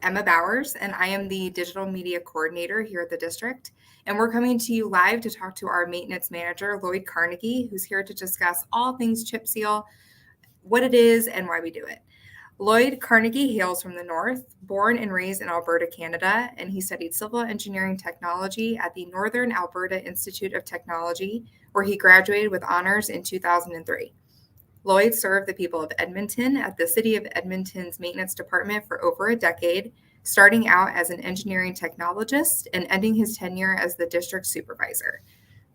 Emma Bowers, and I am the digital media coordinator here at the district. And we're coming to you live to talk to our maintenance manager, Lloyd Carnegie, who's here to discuss all things chip seal, what it is, and why we do it. Lloyd Carnegie hails from the north, born and raised in Alberta, Canada, and he studied civil engineering technology at the Northern Alberta Institute of Technology, where he graduated with honors in 2003. Lloyd served the people of Edmonton at the City of Edmonton's maintenance department for over a decade, starting out as an engineering technologist and ending his tenure as the district supervisor.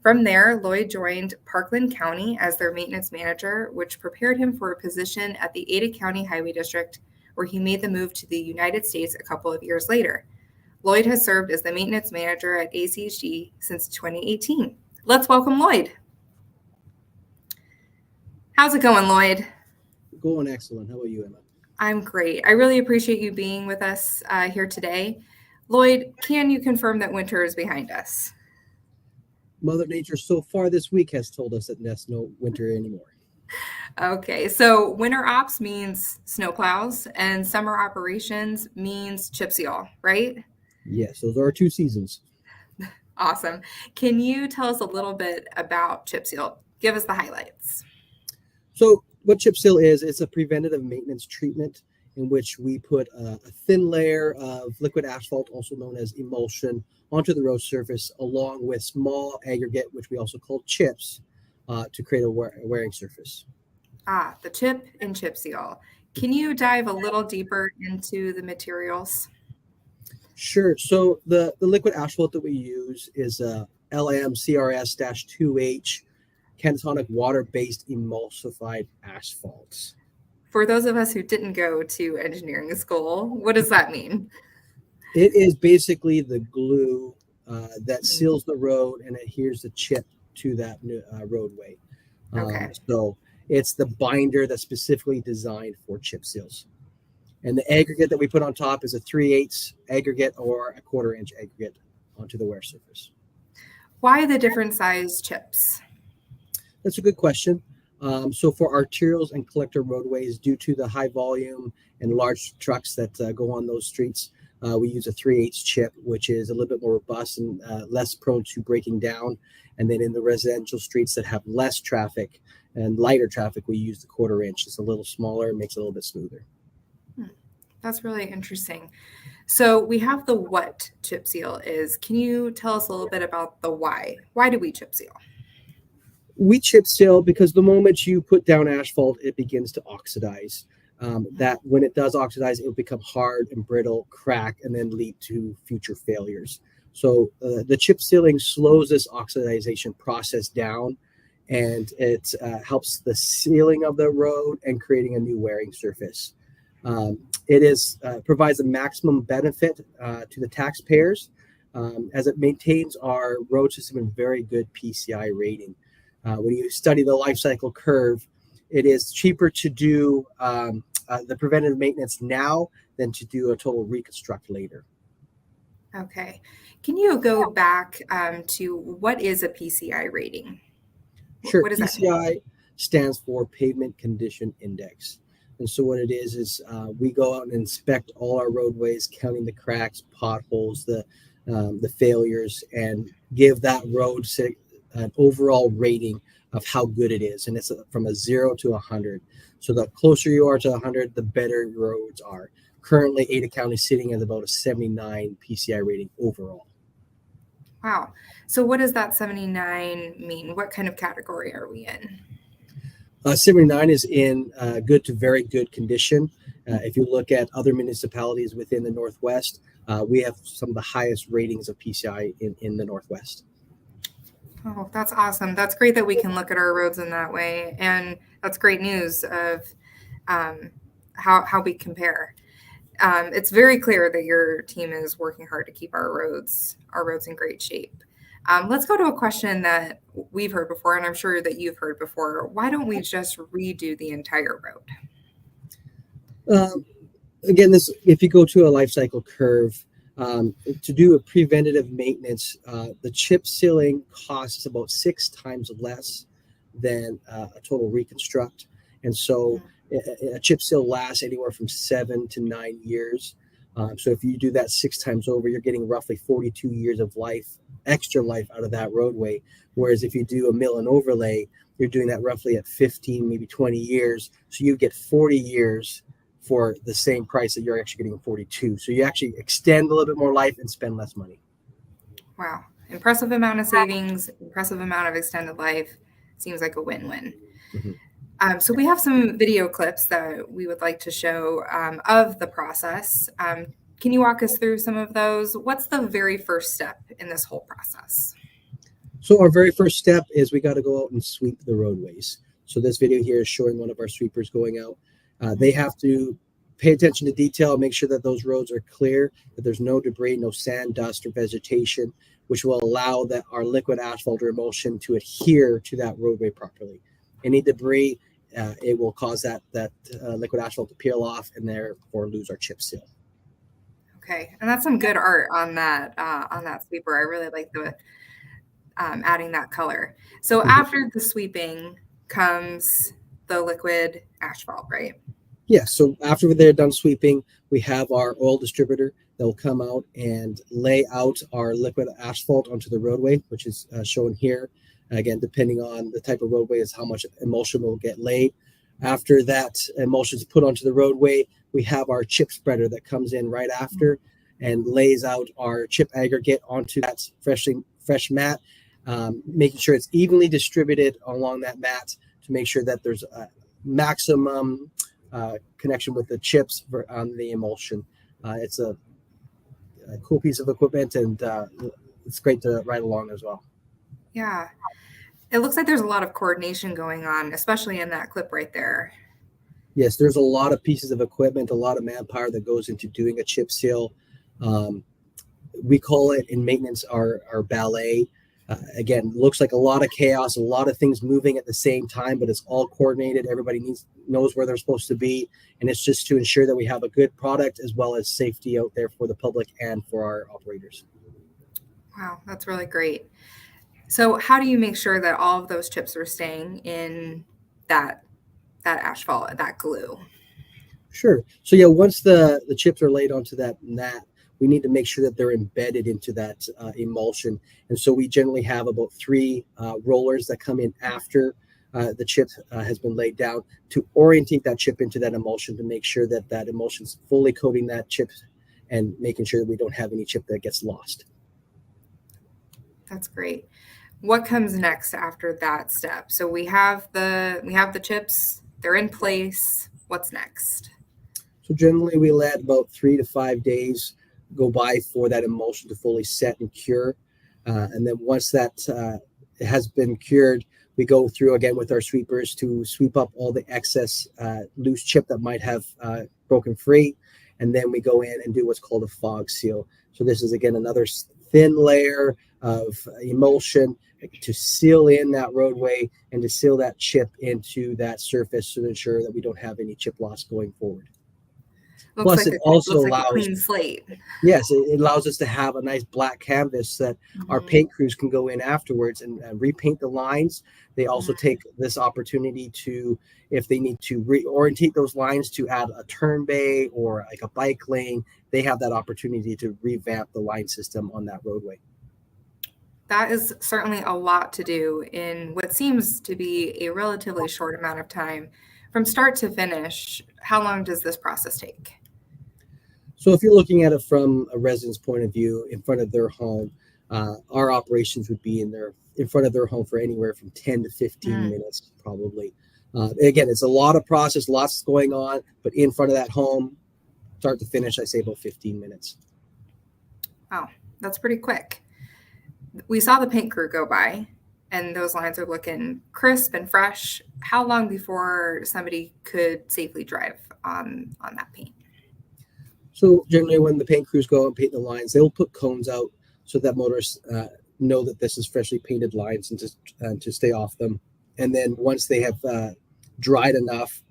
From there, Lloyd joined Parkland County as their maintenance manager, which prepared him for a position at the Ada County Highway District, where he made the move to the United States a couple of years later. Lloyd has served as the maintenance manager at ACHD since 2018. Let's welcome Lloyd. How's it going, Lloyd? Going excellent. How about you, Emma? I'm great. I really appreciate you being with us here today. Lloyd, can you confirm that winter is behind us? Mother Nature so far this week has told us that there's no winter anymore. Okay, so winter ops means snowplows and summer operations means chip seal, right? Yes, those are our two seasons. Awesome. Can you tell us a little bit about chip seal? Give us the highlights. So what chip seal is, it's a preventative maintenance treatment in which we put a thin layer of liquid asphalt, also known as emulsion, onto the road surface, along with small aggregate, which we also call chips, to create a wearing surface. The chip and chip seal. Can you dive a little deeper into the materials? Sure. So the liquid asphalt that we use is LMCRS-2H catatonic water-based emulsified asphalts. For those of us who didn't go to engineering school, what does that mean? It is basically the glue that seals the road and adheres the chip to that roadway. Okay. So it's the binder that's specifically designed for chip seals. And the aggregate that we put on top is a 3/8 aggregate or a 1/4 inch aggregate onto the wear surface. Why the different size chips? That's a good question. So for arterials and collector roadways, due to the high volume and large trucks that go on those streets, we use a 3/8 chip, which is a little bit more robust and less prone to breaking down. And then in the residential streets that have less traffic and lighter traffic, we use the 1/4 inch. It's a little smaller, makes it a little bit smoother. That's really interesting. So we have the what chip seal is. Can you tell us a little bit about the why? Why do we chip seal? We chip seal because the moment you put down asphalt, it begins to oxidize. That when it does oxidize, it will become hard and brittle, crack, and then lead to future failures. So the chip sealing slows this oxidization process down, and it helps the sealing of the road and creating a new wearing surface. It provides a maximum benefit to the taxpayers as it maintains our road system in very good PCI rating. When you study the life cycle curve, it is cheaper to do the preventative maintenance now than to do a total reconstruct later. Okay. Can you go back to what is a PCI rating? Sure. What does PCI stands for Pavement Condition Index. And so what it is we go out and inspect all our roadways, counting the cracks, potholes, the failures, and give that road an overall rating of how good it is. And it's from a 0 to 100. So the closer you are to 100, the better your roads are. Currently, Ada County is sitting at about a 79 PCI rating overall. Wow. So what does that 79 mean? What kind of category are we in? 79 is in good to very good condition. If you look at other municipalities within the Northwest, we have some of the highest ratings of PCI in the Northwest. Oh, that's awesome. That's great that we can look at our roads in that way. And that's great news of how we compare. It's very clear that your team is working hard to keep our roads in great shape. Let's go to a question that we've heard before, and I'm sure that you've heard before. Why don't we just redo the entire road? Again, if you go to a life cycle curve, to do a preventative maintenance, the chip sealing costs about 6 times less than a total reconstruct. And so a chip seal lasts anywhere from 7 to 9 years. So if you do that 6 times over, you're getting roughly 42 years of life, extra life out of that roadway. Whereas if you do a mill and overlay, you're doing that roughly at 15, maybe 20 years. So you get 40 years for the same price that you're actually getting 42. So you actually extend a little bit more life and spend less money. Wow. Impressive amount of savings, impressive amount of extended life. Seems like a win-win. So we have some video clips that we would like to show of the process. Can you walk us through some of those? What's the very first step in this whole process? So our very first step is we got to go out and sweep the roadways. So this video here is showing one of our sweepers going out. They have to pay attention to detail, make sure that those roads are clear, that there's no debris, no sand, dust, or vegetation, which will allow that our liquid asphalt or emulsion to adhere to that roadway properly. Any debris, it will cause that liquid asphalt to peel off and therefore lose our chip seal. Okay, and that's some good art on that sweeper. I really like the adding that color. So after the sweeping comes the liquid asphalt, right? Yes. So after they're done sweeping, we have our oil distributor that will come out and lay out our liquid asphalt onto the roadway, which is shown here. Again, depending on the type of roadway is how much emulsion will get laid. After that emulsion is put onto the roadway, we have our chip spreader that comes in right after and lays out our chip aggregate onto that fresh mat, making sure it's evenly distributed along that mat to make sure that there's a maximum connection with the chips on the emulsion. It's a cool piece of equipment, and it's great to ride along as well. Yeah. It looks like there's a lot of coordination going on, especially in that clip right there. Yes, there's a lot of pieces of equipment, a lot of manpower that goes into doing a chip seal. We call it in maintenance our ballet. Again, looks like a lot of chaos, a lot of things moving at the same time, but it's all coordinated. Everybody knows where they're supposed to be, and it's just to ensure that we have a good product as well as safety out there for the public and for our operators. Wow, that's really great. So how do you make sure that all of those chips are staying in that asphalt, that glue? Sure. So yeah, once the chips are laid onto that mat, we need to make sure that they're embedded into that emulsion. And so we generally have about 3 rollers that come in after the chip has been laid down to orientate that chip into that emulsion to make sure that that emulsion is fully coating that chip and making sure that we don't have any chip that gets lost. That's great. What comes next after that step? So we have the chips, they're in place. What's next? So generally we let about 3 to 5 days go by for that emulsion to fully set and cure. And then once that has been cured, we go through again with our sweepers to sweep up all the excess loose chip that might have broken free. And then we go in and do what's called a fog seal. So this is again another thin layer of emulsion to seal in that roadway and to seal that chip into that surface to ensure that we don't have any chip loss going forward. Plus, it also allows a clean slate. Yes, it allows us to have a nice black canvas that our paint crews can go in afterwards and repaint the lines. They also take this opportunity to, if they need to reorientate those lines to add a turn bay or like a bike lane, they have that opportunity to revamp the line system on that roadway. That is certainly a lot to do in what seems to be a relatively short amount of time. From start to finish, how long does this process take? So if you're looking at it from a resident's point of view in front of their home, our operations would be in front of their home for anywhere from 10 to 15 minutes, probably. Again, it's a lot of process, lots going on, but in front of that home, start to finish, I say about 15 minutes. Wow, that's pretty quick. We saw the paint crew go by and those lines are looking crisp and fresh. How long before somebody could safely drive on that paint? So generally when the paint crews go and paint the lines, they'll put cones out so that motorists know that this is freshly painted lines and to stay off them. And then once they have dried enough,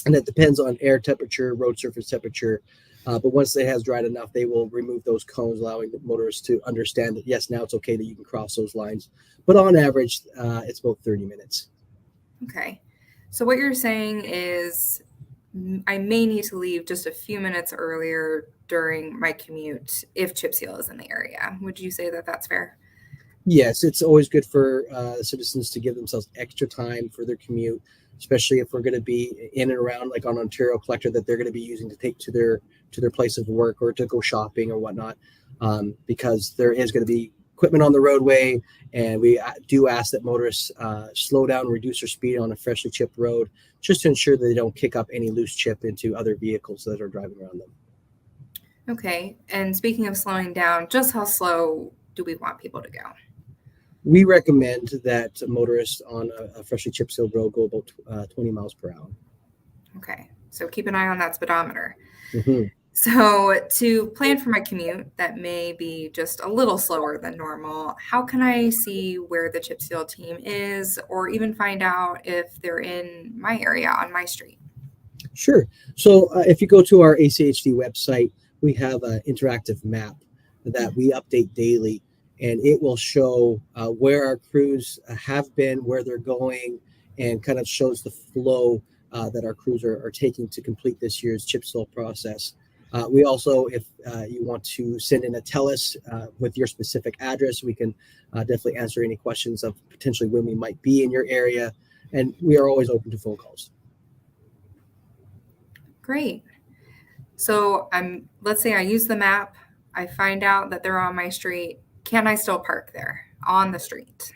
and it depends on air temperature, road surface temperature, but once it has dried enough, they will remove those cones, allowing the motorists to understand that, yes, now it's okay that you can cross those lines. But on average, it's about 30 minutes. Okay. So what you're saying is I may need to leave just a few minutes earlier during my commute if chip seal is in the area. Would you say that that's fair? Yes, it's always good for citizens to give themselves extra time for their commute, especially if we're going to be in and around, like on Ontario Collector, that they're going to be using to take to their place of work or to go shopping or whatnot, because there is going to be equipment on the roadway, and we do ask that motorists slow down, reduce their speed on a freshly chipped road, just to ensure that they don't kick up any loose chip into other vehicles that are driving around them. Okay. And speaking of slowing down, just how slow do we want people to go? We recommend that motorists on a freshly chip sealed road go about 20 miles per hour. Okay. So keep an eye on that speedometer. Mm-hmm. So to plan for my commute that may be just a little slower than normal, how can I see where the chip seal team is, or even find out if they're in my area on my street? Sure. So if you go to our ACHD website, we have an interactive map that we update daily, and it will show where our crews have been, where they're going, and kind of shows the flow that our crews are taking to complete this year's chip seal process. We also, if you want to send in a TELUS with your specific address, we can definitely answer any questions of potentially when we might be in your area, and we are always open to phone calls. Great. So let's say I use the map, I find out that they're on my street. Can I still park there on the street?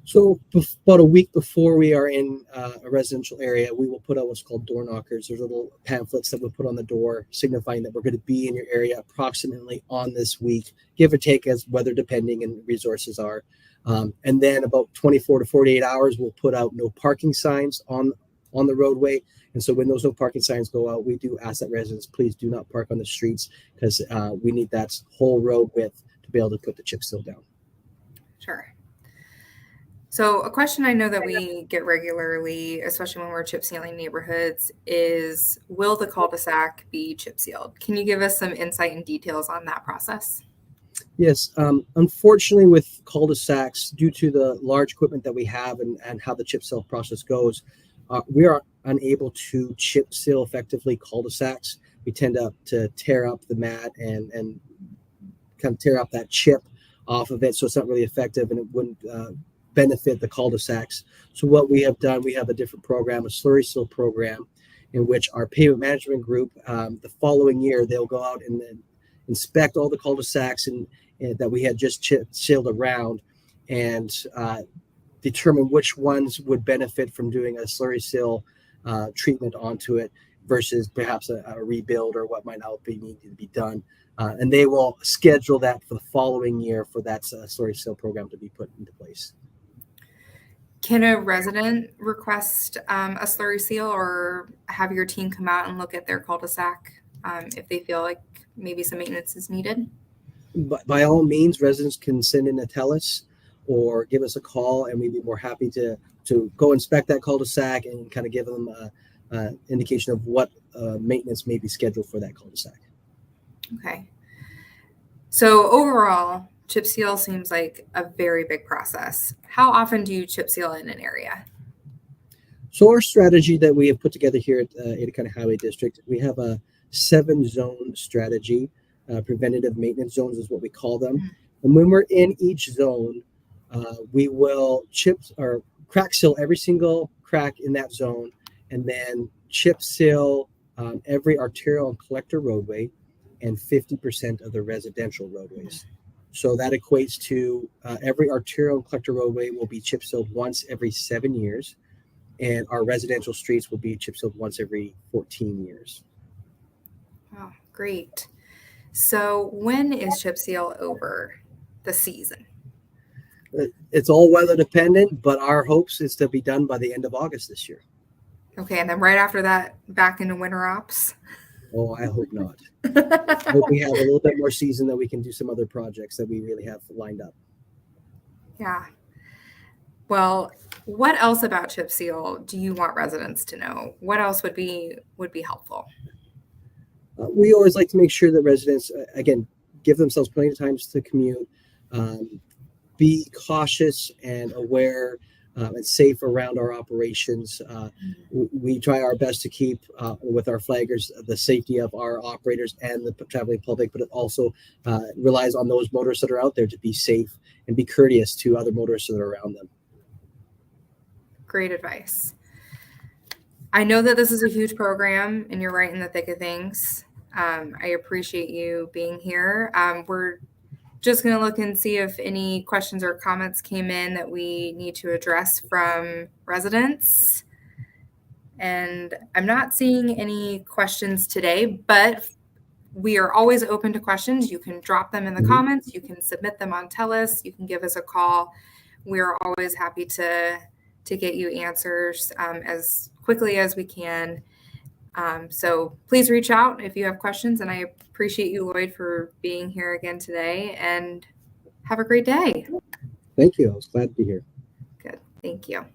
So about a week before we are in a residential area, we will put out what's called door knockers. There's little pamphlets that we'll put on the door signifying that we're going to be in your area approximately on this week, give or take as weather depending and resources are. And then about 24 to 48 hours, we'll put out no parking signs on the roadway. And so when those no parking signs go out, we do ask that residents please do not park on the streets, because we need that whole road width to be able to put the chip seal down. Sure. So a question I know that we get regularly, especially when we're chip sealing neighborhoods, is will the cul-de-sac be chip sealed? Can you give us some insight and details on that process? Yes. Unfortunately, with cul-de-sacs, due to the large equipment that we have and how the chip seal process goes, we are unable to chip seal effectively cul-de-sacs. We tend to tear up the mat and kind of tear up that chip off of it, so it's not really effective, and it wouldn't benefit the cul-de-sacs. So what we have done, we have a different program, a slurry seal program, in which our pavement management group, the following year, they'll go out and then inspect all the cul-de-sacs and that we had just sealed around, and determine which ones would benefit from doing a slurry seal treatment onto it versus perhaps a rebuild or what might not be needed to be done. And they will schedule that for the following year for that slurry seal program to be put into place. Can a resident request a slurry seal, or have your team come out and look at their cul-de-sac if they feel like maybe some maintenance is needed? But by all means, residents can send in a TELUS or give us a call, and we'd be more happy to go inspect that cul-de-sac and kind of give them an indication of what maintenance may be scheduled for that cul-de-sac. Okay. So overall, chip seal seems like a very big process. How often do you chip seal in an area? So our strategy that we have put together here at Ada County Highway District, we have a 7-zone strategy. Preventative maintenance zones is what we call them. And when we're in each zone, we will chip or crack seal every single crack in that zone, and then chip seal every arterial and collector roadway and 50% of the residential roadways. So that equates to every arterial and collector roadway will be chip sealed once every 7 years, and our residential streets will be chip sealed once every 14 years. Wow, great. So when is chip seal over the season? It's all weather dependent, but our hopes is to be done by the end of August this year. Okay, and then right after that, back into winter ops? Oh, I hope not. I hope we have a little bit more season that we can do some other projects that we really have lined up. Yeah. Well, what else about chip seal do you want residents to know? What else would be helpful? We always like to make sure that residents, again, give themselves plenty of time to commute, be cautious and aware and safe around our operations. We try our best to keep with our flaggers the safety of our operators and the traveling public, but it also relies on those motorists that are out there to be safe and be courteous to other motorists that are around them. Great advice. I know that this is a huge program and you're right in the thick of things. I appreciate you being here. We're just going to look and see if any questions or comments came in that we need to address from residents. And I'm not seeing any questions today, but we are always open to questions. You can drop them in the comments. You can submit them on TELUS. You can give us a call. We're always happy to get you answers as quickly as we can. So please reach out if you have questions. And I appreciate you, Lloyd, for being here again today. And have a great day. Thank you. I was glad to be here. Good. Thank you.